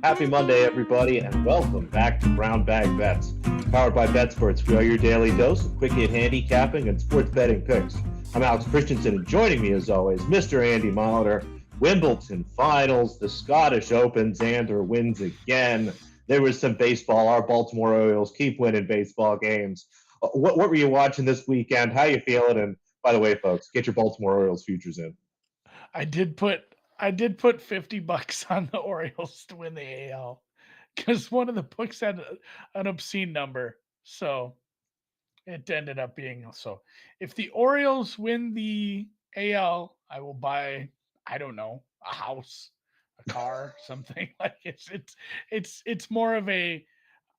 Happy Monday, everybody, and welcome back to Brown Bag Bets. Powered by BetSports, we are your daily dose of quick hit handicapping and sports betting picks. I'm Alex Christensen, and joining me, as always, Mr. Andy Molitor. Wimbledon finals, the Scottish Open. Xander wins again. There was some baseball. Our Baltimore Orioles keep winning baseball games. What were you watching this weekend? How you feeling? And by the way, folks, get your Baltimore Orioles futures in. I did put $50 on the Orioles to win the AL because one of the books had an obscene number. So it ended up being so. If the Orioles win the AL, I will buy, I don't know, a house, a car, something like it's more of a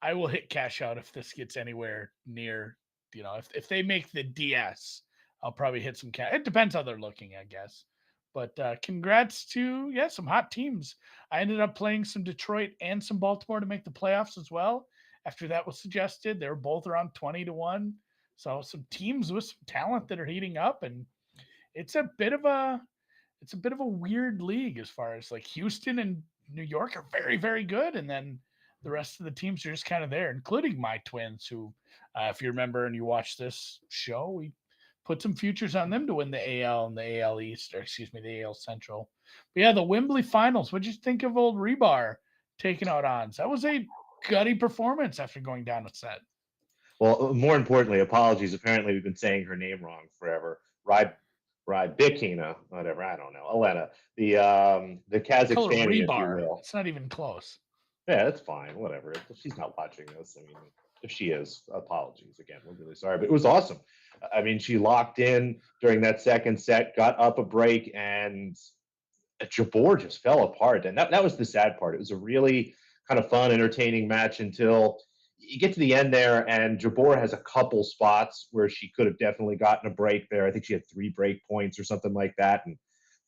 I will hit cash out if this gets anywhere near, if they make the DS, I'll probably hit some cash. It depends how they're looking, I guess. But congrats to some hot teams. I ended up playing some Detroit and some Baltimore to make the playoffs as well. After that was suggested, they were both around 20-1. So some teams with some talent that are heating up, and it's a bit of a weird league as far as like Houston and New York are very, very good, and then the rest of the teams are just kind of there, including my Twins, who, if you remember and you watch this show, we put some futures on them to win the AL and the AL East, or excuse me, the AL Central. But yeah, the Wembley finals. What'd you think of old Rebar taking out Ons? That was a gutty performance after going down a set. Well, more importantly, apologies. Apparently, we've been saying her name wrong forever. Rybikina, whatever. I don't know. Elena, the Call her Kazakhstani, if you Rebar. will. It's not even close. Yeah, that's fine. Whatever. If she's not watching this, I mean, if she is, apologies again. We're really sorry, but it was awesome. I mean, she locked in during that second set, got up a break, and Jabeur just fell apart. And that was the sad part. It was a really kind of fun, entertaining match until you get to the end there, and Jabeur has a couple spots where she could have definitely gotten a break there. I think she had 3 break points or something like that, and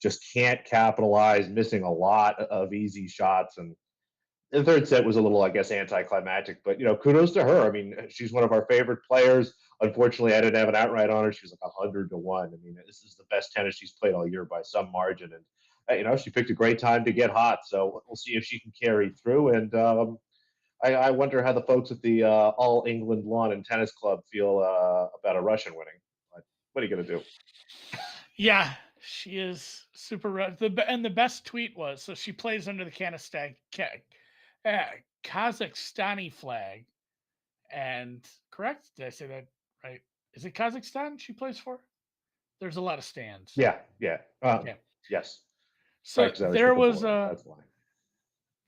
just can't capitalize, missing a lot of easy shots. And the third set was a little, I guess, anticlimactic, but kudos to her. I mean, she's one of our favorite players. Unfortunately, I didn't have an outright on her. She was like 100-1. I mean, this is the best tennis she's played all year by some margin, and she picked a great time to get hot. So we'll see if she can carry through. And I wonder how the folks at the All England Lawn and Tennis Club feel about a Russian winning. But what are you going to do? Yeah, she is super. And the best tweet was so she plays under the Kazakhstani flag. And correct? Did I say that right? Is it Kazakhstan she plays for? There's a lot of stands. Yeah. Yes. So right, there was that's why.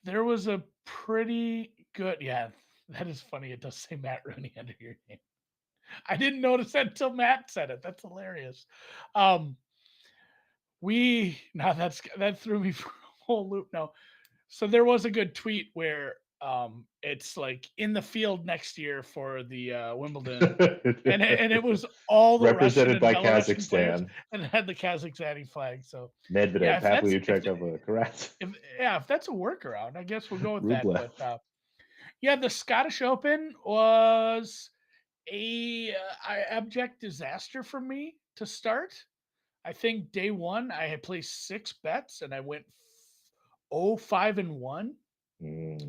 There was a pretty good. Yeah, that is funny. It does say Matt Rooney under your name. I didn't notice that until Matt said it. That's hilarious. That threw me for a whole loop. No, so there was a good tweet where it's like in the field next year for the Wimbledon, and it was all the represented Russian by and Belarusian players, Kazakhstan, and it had the Kazakhstani flag. So Medvedev, Pavlyuchev, correct? If that's a workaround, I guess we'll go with Rublev. that. But the Scottish Open was a abject disaster for me to start. I think day one I had placed 6 bets and I went 5-1.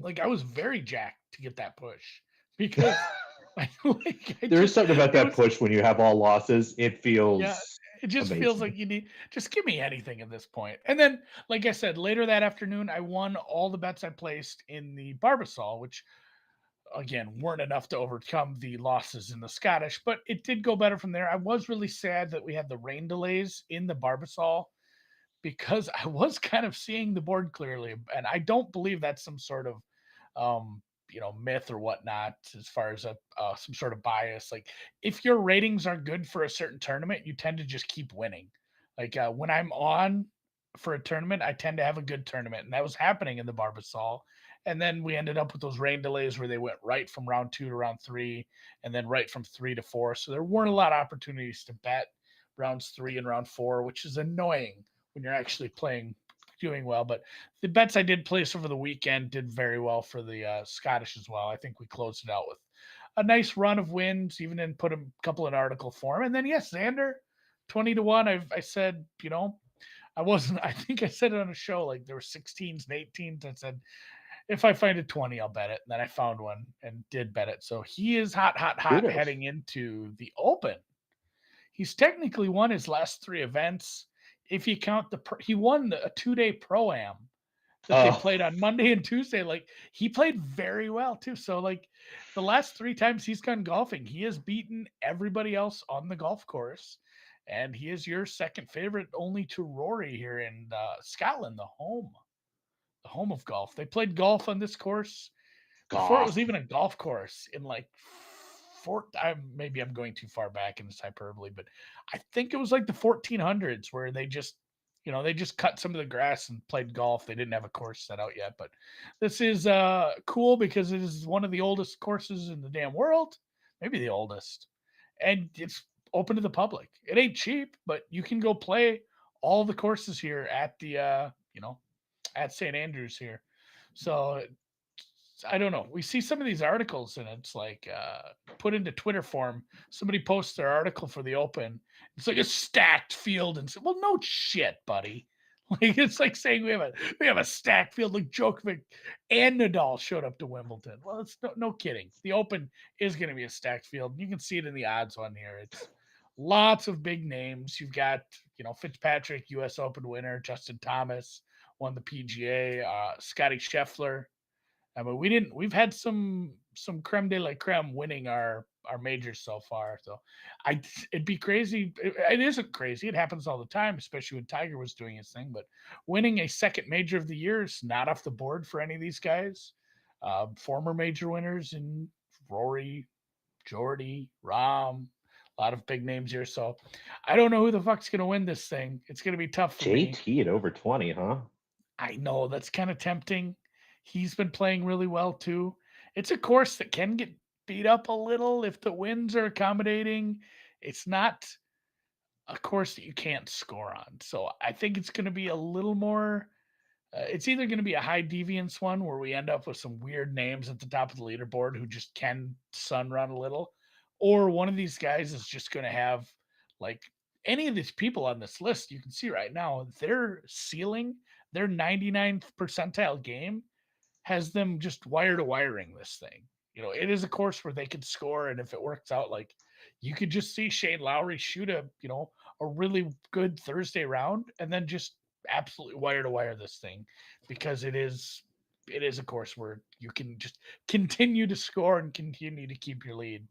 Like I was very jacked to get that push because there is something about that push when you have all losses. It feels it just amazing. feels like you need just give me anything at this point. And then, like I said, later that afternoon, I won all the bets I placed in the Barbasol, which again weren't enough to overcome the losses in the Scottish, but it did go better from there. I was really sad that we had the rain delays in the Barbasol because I was kind of seeing the board clearly, and I don't believe that's some sort of myth or whatnot as far as some sort of bias. Like if your ratings are good for a certain tournament, you tend to just keep winning. Like when I'm on for a tournament, I tend to have a good tournament, and that was happening in the Barbasol. And then we ended up with those rain delays where they went right from round 2 to round 3, and then right from 3 to 4. So there weren't a lot of opportunities to bet rounds 3 and round 4, which is annoying when you're actually doing well. But the bets I did place over the weekend did very well for the Scottish as well. I think we closed it out with a nice run of wins, even in put a couple in article form. And then Xander, 20-1. I said, I think I said it on a show, like there were 16s and 18s. I said, if I find a 20, I'll bet it. And then I found one and did bet it. So he is hot, hot, hot Kudos. heading into the Open. He's technically won his last 3 events. If you count he won a 2-day pro-am that they Oh, played on Monday and Tuesday. Like, he played very well too. So like the last 3 times he's gone golfing, he has beaten everybody else on the golf course. And he is your second favorite only to Rory here in Scotland, the home of golf. They played golf on this course before it was golf. even a golf course in like maybe I'm going too far back in this hyperbole, but I think it was like the 1400s where they just they just cut some of the grass and played golf. They didn't have a course set out yet, but this is cool because it is one of the oldest courses in the damn world, maybe the oldest, and it's open to the public. It ain't cheap, but you can go play all the courses here at the at St. Andrews here. So I don't know. We see some of these articles and it's like put into Twitter form. Somebody posts their article for the Open. It's like a stacked field, and well, no shit, buddy. Like it's like saying we have a stacked field. Like Djokovic and Nadal showed up to Wimbledon. Well, it's no kidding. The Open is going to be a stacked field. You can see it in the odds on here. It's lots of big names. You've got Fitzpatrick, US Open winner, Justin Thomas won the PGA, Scotty Scheffler. I mean, we've had some creme de la creme winning our majors so far. So it'd be crazy. It isn't crazy. It happens all the time, especially when Tiger was doing his thing. But winning a second major of the year is not off the board for any of these guys. Former major winners in Rory, Jordy, Rahm, a lot of big names here. So I don't know who the fuck's gonna win this thing. It's gonna be tough for me. JT at over 20, huh? I know that's kind of tempting. He's been playing really well too. It's a course that can get beat up a little if the winds are accommodating. It's not a course that you can't score on. So I think it's going to be a little more. It's either going to be a high deviance one where we end up with some weird names at the top of the leaderboard who just can sun run a little, or one of these guys is just going to have like any of these people on this list you can see right now, their ceiling, their 99th percentile game has them just wire to wiring this thing. It is a course where they could score, and if it works out, like you could just see Shane Lowry shoot a really good Thursday round, and then just absolutely wire to wire this thing because it is a course where you can just continue to score and continue to keep your lead.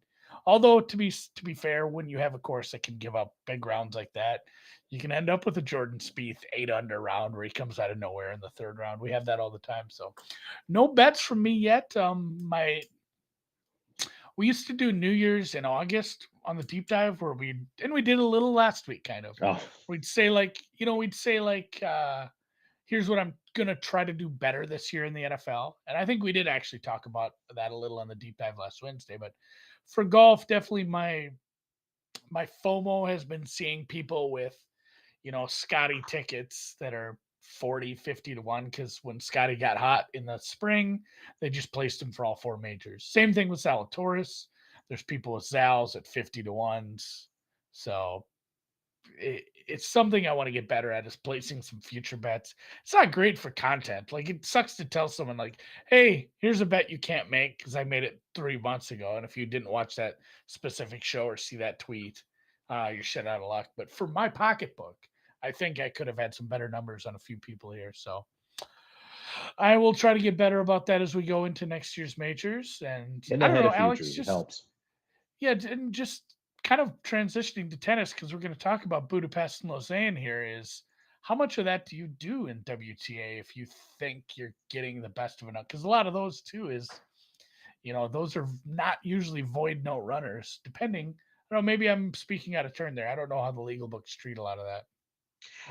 Although to be fair, when you have a course that can give up big rounds like that, you can end up with a Jordan Spieth 8-under round where he comes out of nowhere in the third round. We have that all the time. So no bets from me yet. We used to do New Year's in August on the deep dive where we did a little last week kind of. Oh, We'd say here's what I'm gonna try to do better this year in the NFL. And I think we did actually talk about that a little on the deep dive last Wednesday. But for golf, definitely my FOMO has been seeing people with Scotty tickets that are 40, 50 to 1 because when Scotty got hot in the spring, they just placed him for all 4 majors. Same thing with Zalatoris. There's people with Zals at 50 to 1s. So it's something I want to get better at, is placing some future bets. It's not great for content. Like, it sucks to tell someone like, hey, here's a bet you can't make because I made it 3 months ago. And if you didn't watch that specific show or see that tweet, you're shit out of luck. But for my pocketbook, I think I could have had some better numbers on a few people here. So I will try to get better about that as we go into next year's majors. And getting I don't ahead know, of Alex, futures, it just helps. yeah, and just kind of transitioning to tennis because we're going to talk about Budapest and Lausanne here. Is how much of that do you do in WTA if you think you're getting the best of enough? Because a lot of those too is, those are not usually void note runners. Depending, I don't know, maybe I'm speaking out of turn there. I don't know how the legal books treat a lot of that.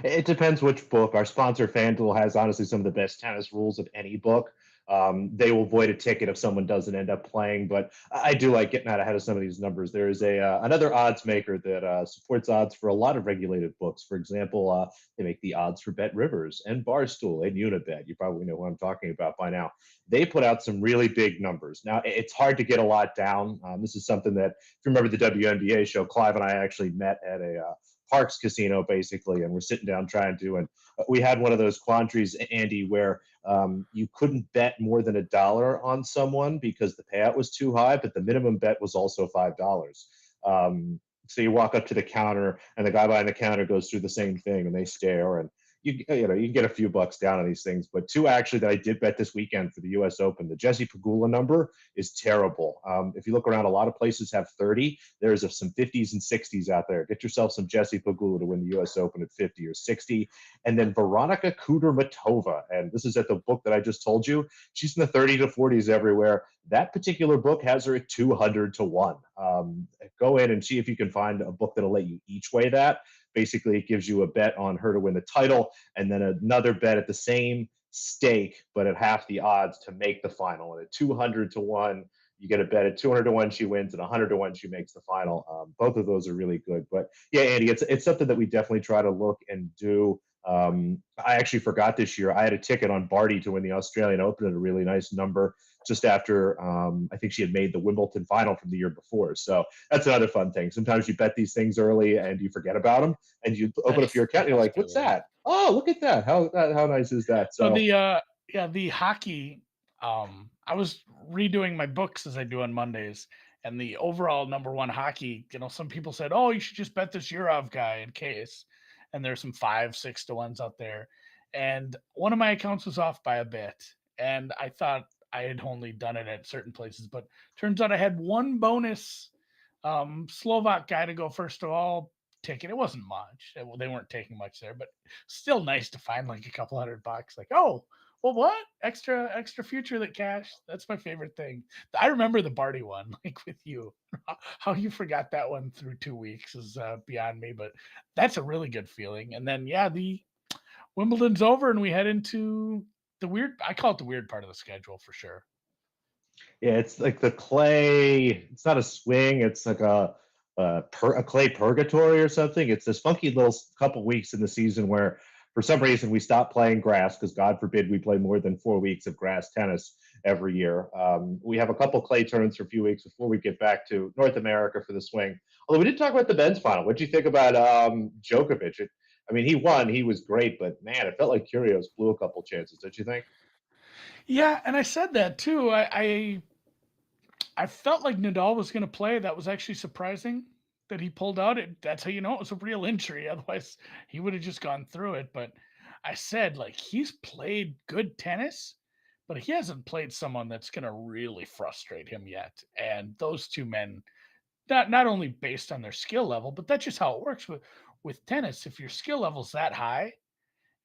It depends which book. Our sponsor, FanDuel, has honestly some of the best tennis rules of any book. They will void a ticket if someone doesn't end up playing, but I do like getting out ahead of some of these numbers. There is another odds maker that supports odds for a lot of regulated books. For example, they make the odds for Bet Rivers and Barstool and Unibet. You probably know who I'm talking about by now. They put out some really big numbers. Now, it's hard to get a lot down. This is something that, if you remember the WNBA show, Clive and I actually met at a Parks Casino, basically, and we're sitting down trying to, and we had one of those quandaries, Andy, where you couldn't bet more than $1 on someone because the payout was too high, but the minimum bet was also $5. So you walk up to the counter, and the guy behind the counter goes through the same thing, and they stare, and you can get a few bucks down on these things. But two actually that I did bet this weekend for the US Open, the Jesse Pegula number is terrible. If you look around, a lot of places have 30. There's some 50s and 60s out there. Get yourself some Jesse Pegula to win the US Open at 50 or 60. And then Veronika Kudermetova, and this is at the book that I just told you. She's in the 30 to 40s everywhere. That particular book has her at 200 to 1. Go in and see if you can find a book that'll let you each way that. Basically, it gives you a bet on her to win the title and then another bet at the same stake, but at half the odds to make the final. And at 200 to 1, you get a bet at 200 to 1 she wins, and 100 to 1 she makes the final. Both of those are really good. But yeah, Andy, it's something that we definitely try to look and do. I actually forgot this year. I had a ticket on Barty to win the Australian Open at a really nice number just after I think she had made the Wimbledon final from the year before. So that's another fun thing. Sometimes you bet these things early and you forget about them, and you open up your account and you're like, what's that? Oh, look at that. How nice is that? So So the hockey, I was redoing my books as I do on Mondays, and the overall number one hockey, some people said, oh, you should just bet this Yurov guy in case. And there's some 5-6 to 1s out there. And one of my accounts was off by a bit. And I thought I had only done it at certain places, but turns out I had one bonus Slovak guy to go first of all ticket. It wasn't much. They weren't taking much there, but still nice to find like a couple $100. Like, oh, well, what extra future that cash? That's my favorite thing. I remember the Barty one, like with you. How you forgot that one through 2 weeks is beyond me, but that's a really good feeling. And then the Wimbledon's over, and we head into the weird. I call it the weird part of the schedule for sure. yeah, it's like the clay. It's not a swing. It's like a clay purgatory or something. It's this funky little couple weeks in the season where, for some reason, we stop playing grass because God forbid we play more than 4 weeks of grass tennis every year. We have a couple clay tournaments for a few weeks before we get back to North America for the swing. Although we didn't talk about the men's final. What do you think about Djokovic? He won. He was great, but man, it felt like Kyrgios blew a couple chances. Don't you think? Yeah, and I said that too. I felt like Nadal was going to play. That was actually surprising that he pulled out. That's how you know it was a real injury. Otherwise, he would have just gone through it. But I said, like, he's played good tennis, but he hasn't played someone that's going to really frustrate him yet. And those two men, not only based on their skill level, but that's just how it works with tennis. If your skill level's that high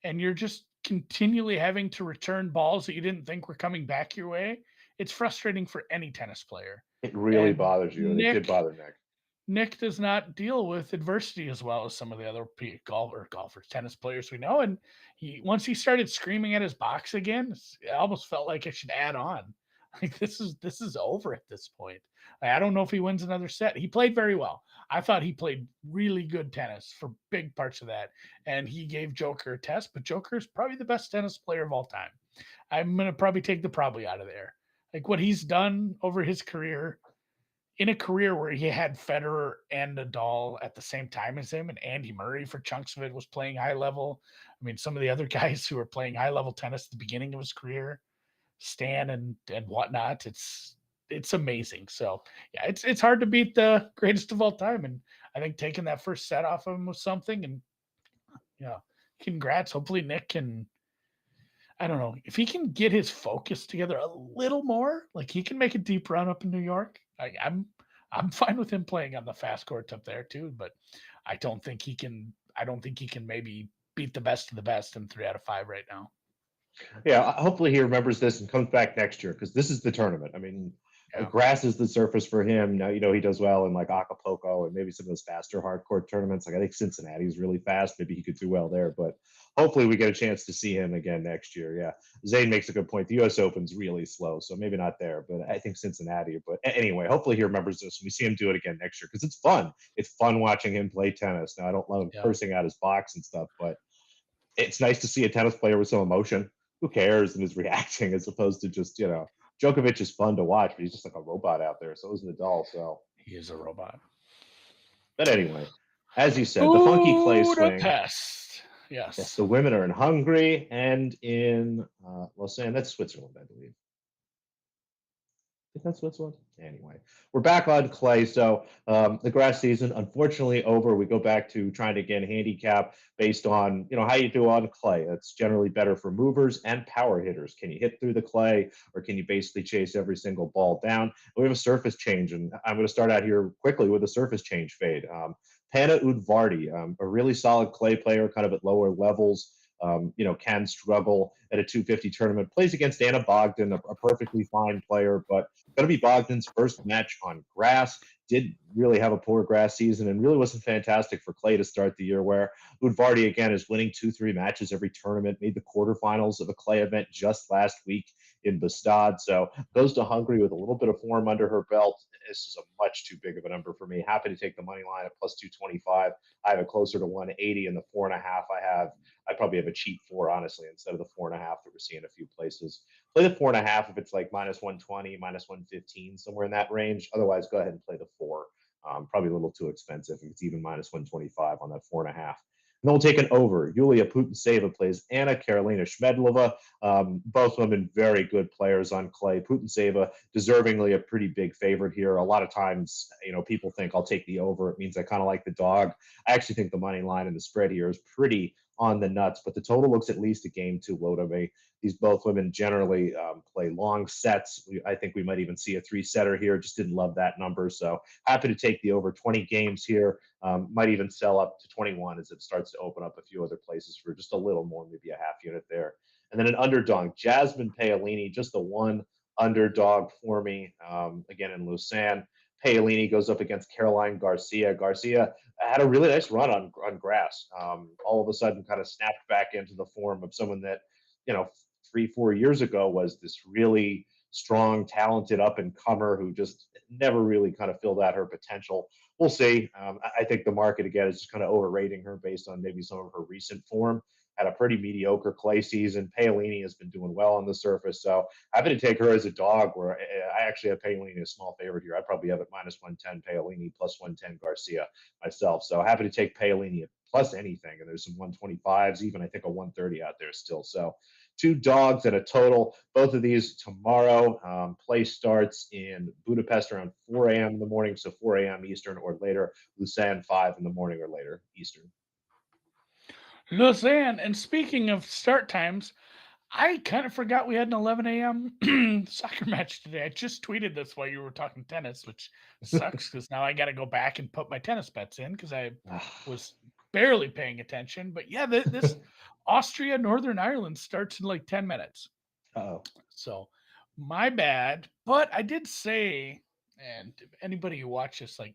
and you're just continually having to return balls that you didn't think were coming back your way, it's frustrating for any tennis player. It really And bothers you, and it did bother Nick. Nick does not deal with adversity as well as some of the other golfers, tennis players we know. And once he started screaming at his box again, it almost felt like I should add on. Like this is over at this point. I don't know if he wins another set. He played very well. I thought he played really good tennis for big parts of that, and he gave Joker a test. But Joker is probably the best tennis player of all time. I'm gonna probably take the probably out of there. Like what he's done over his career, in a career where he had Federer and Nadal at the same time as him, and Andy Murray for chunks of it was playing high level. Some of the other guys who were playing high level tennis at the beginning of his career, Stan and whatnot, it's amazing. So yeah, it's hard to beat the greatest of all time, and I think taking that first set off of him was something. And yeah, congrats. Hopefully Nick can. I don't know if he can get his focus together a little more. Like he can make a deep run up in New York. I'm fine with him playing on the fast courts up there too, but I don't think he can. I don't think he can maybe beat the best of the best in 3 out of 5 right now. Yeah, hopefully he remembers this and comes back next year because this is the tournament. Grass is the surface for him. Now, he does well in like Acapulco and maybe some of those faster hardcore tournaments. Like I think Cincinnati's really fast. Maybe he could do well there, but hopefully we get a chance to see him again next year. Yeah. Zane makes a good point. The US Open's really slow, so maybe not there, but I think Cincinnati. But anyway, hopefully he remembers this and we see him do it again next year because it's fun. It's fun watching him play tennis. Now, I don't love him cursing out his box and stuff, but it's nice to see a tennis player with some emotion. Who cares and is reacting as opposed to just, Djokovic is fun to watch, but he's just like a robot out there. So is Nadal. So he is a robot. But anyway, As you said, the funky clay swing. Budapest. Yes, Yes. the women are in Hungary and in Lausanne. That's Switzerland, I believe. Think that's what's what. Anyway, we're back on clay. So the grass season, unfortunately, over. We go back to trying to get handicap based on how you do on clay. It's generally better for movers and power hitters. Can you hit through the clay, or can you basically chase every single ball down? We have a surface change, and I'm going to start out here quickly with a surface change fade. Panna Udvardi, a really solid clay player, kind of at lower levels. Can struggle at a 250 tournament. Plays against Anna Bogdan, a perfectly fine player, but going to be Bogdan's first match on grass. Did really have a poor grass season and really wasn't fantastic for clay to start the year, where Udvardi, again, is winning 2-3 matches every tournament, made the quarterfinals of a clay event just last week in Bastad. So goes to Hungary with a little bit of form under her belt. This is a much too big of a number for me. Happy to take the money line at plus 225. I have it closer to 180, and the 4.5 I probably have a cheap 4, honestly, instead of the 4.5 that we're seeing a few places. Play the 4.5 if it's like minus 120, minus 115, somewhere in that range. Otherwise, go ahead and play the 4. Probably a little too expensive if it's even minus 125 on that 4.5. And then we'll take an over. Yulia Putintseva plays Anna Karolina Shmedlova. Both women very good players on clay. Putintseva deservingly a pretty big favorite here. A lot of times, people think I'll take the over. It means I kind of like the dog. I actually think the money line and the spread here is pretty on the nuts, but the total looks at least a game too low to me. These both women generally play long sets. I think we might even see a 3-setter here. Just didn't love that number. So happy to take the over 20 games here. Might even sell up to 21 as it starts to open up a few other places for just a little more, maybe a half unit there. And then an underdog, Jasmine Paolini, just the one underdog for me, again in Lausanne. Paolini goes up against Caroline Garcia. Garcia had a really nice run on grass. All of a sudden, kind of snapped back into the form of someone that, 3-4 years ago was this really strong, talented up and comer who just never really kind of filled out her potential. We'll see. I think the market again is just kind of overrating her based on maybe some of her recent form. Had a pretty mediocre clay season. Paolini has been doing well on the surface, so happy to take her as a dog. Where I actually have Paolini a small favorite here. I probably have it minus 110 Paolini, plus 110 Garcia myself. So happy to take Paolini at plus anything. And there's some 125s, even I think a 130 out there still. So 2 dogs at a total. Both of these tomorrow. Play starts in Budapest around 4 a.m. in the morning, so 4 a.m. Eastern or later. Lausanne 5 in the morning or later Eastern. Lausanne. And speaking of start times, I kind of forgot we had an 11 a.m. soccer match today. I just tweeted this while you were talking tennis, which sucks because now I got to go back and put my tennis bets in because I was barely paying attention. But yeah, this Austria-Northern Ireland starts in like 10 minutes. Oh, So my bad. But I did say, and anybody who watches, like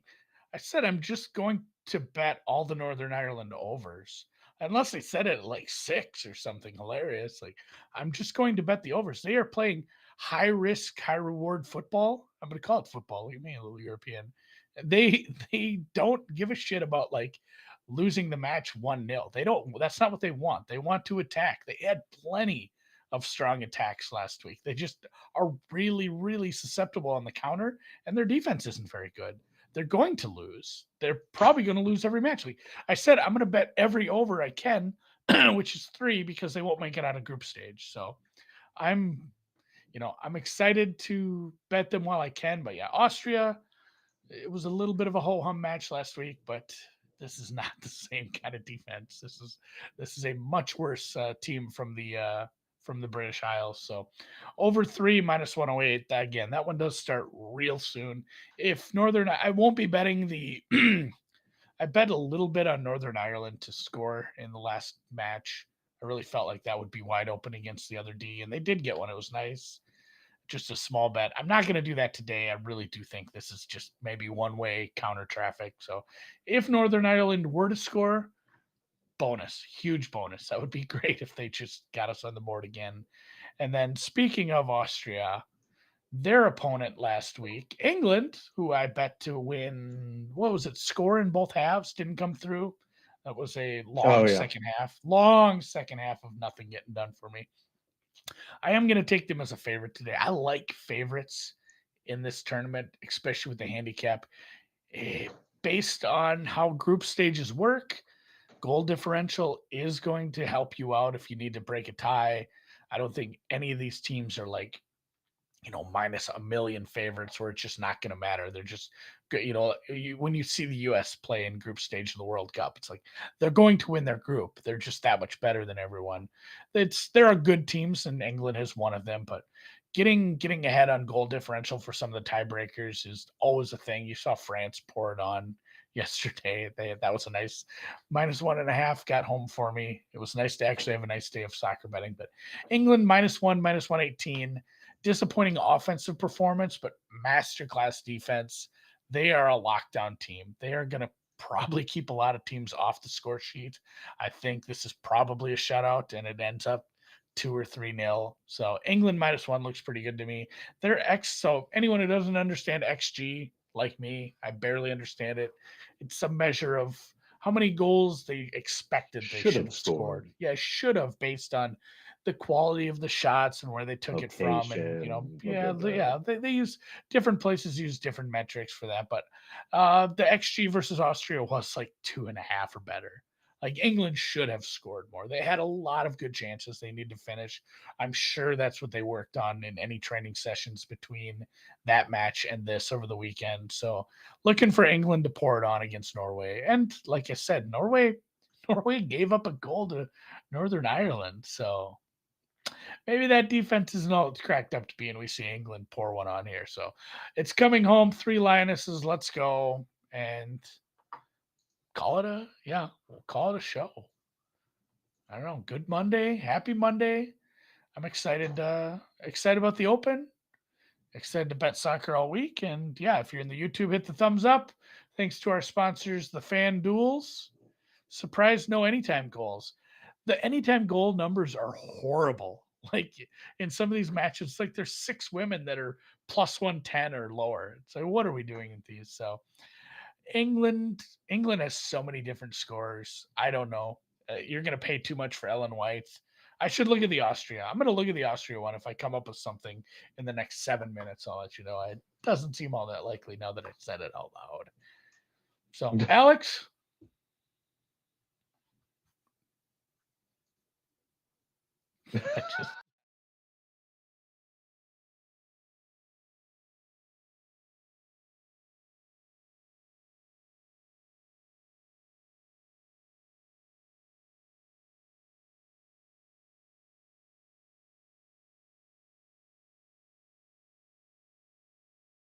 I said, I'm just going to bet all the Northern Ireland overs. Unless they said it at like 6 or something hilarious. Like I'm just going to bet the overs. They are playing high risk, high reward football. I'm gonna call it football. You mean a little European. They don't give a shit about like losing the match 1-0. They don't, that's not what they want. They want to attack. They had plenty of strong attacks last week. They just are really, really susceptible on the counter, and their defense isn't very good. They're going to lose. They're probably going to lose every match. I said I'm going to bet every over I can, which is 3 because they won't make it out of group stage. So I'm, I'm excited to bet them while I can. But yeah, Austria, it was a little bit of a ho hum match last week, but this is not the same kind of defense. This is a much worse team from the British Isles. So over 3 minus 108. Again, that one does start real soon. If Northern, I won't be betting the. I bet a little bit on Northern Ireland to score in the last match. I really felt like that would be wide open against the other D, and they did get one. It was nice. Just a small bet. I'm not going to do that today. I really do think this is just maybe one-way counter traffic. So if Northern Ireland were to score, bonus, huge bonus. That would be great if they just got us on the board again. And then speaking of Austria, their opponent last week, England, who I bet to win, what was it, score in both halves, didn't come through. That was a long yeah. long second half of nothing getting done for me. I am going to take them as a favorite today. I like favorites in this tournament, especially with the handicap. based on how group stages work, goal differential is going to help you out if you need to break a tie. I don't think any of these teams are like, minus a million favorites where it's just not going to matter. They're just, when you see the US play in group stage of the World Cup, it's like they're going to win their group. They're just that much better than everyone. There are good teams, and England is one of them, but getting ahead on goal differential for some of the tiebreakers is always a thing. You saw France pour it on yesterday. That was a nice -1.5 got home for me. It was nice to actually have a nice day of soccer betting. But England -1, -118. Disappointing offensive performance, but masterclass defense. They are a lockdown team. They are going to probably keep a lot of teams off the score sheet. I think this is probably a shutout, and it ends up 2 or 3-0. So England -1 looks pretty good to me. They're so anyone who doesn't understand XG like me, I barely understand it. It's a measure of how many goals they expected they should have scored. Yeah, should have, based on the quality of the shots and where they took it from. And Location, blah, yeah, blah, blah. yeah, they use different places use different metrics for that. But the XG versus Austria was like 2.5 or better. Like England should have scored more. They had a lot of good chances they need to finish. I'm sure that's what they worked on in any training sessions between that match and this over the weekend. So looking for England to pour it on against Norway. And like I said, Norway gave up a goal to Northern Ireland. So maybe that defense isn't all it's cracked up to be, and we see England pour one on here. So it's coming home. 3 Lionesses. Let's go. And we'll call it a show. I don't know. Good Monday. Happy Monday. I'm excited about the Open. Excited to bet soccer all week. And yeah, if you're in the YouTube, hit the thumbs up. Thanks to our sponsors, the Fan Duels. Surprise, no anytime goals. The anytime goal numbers are horrible. Like in some of these matches, like there's 6 women that are +110 or lower. So what are we doing in these? So England has so many different scores. I don't know. You're going to pay too much for Ellen White. I should look at the Austria. I'm going to look at the Austria one. If I come up with something in the next 7 minutes, I'll let you know. It doesn't seem all that likely now that I said it out loud. So, Alex. I just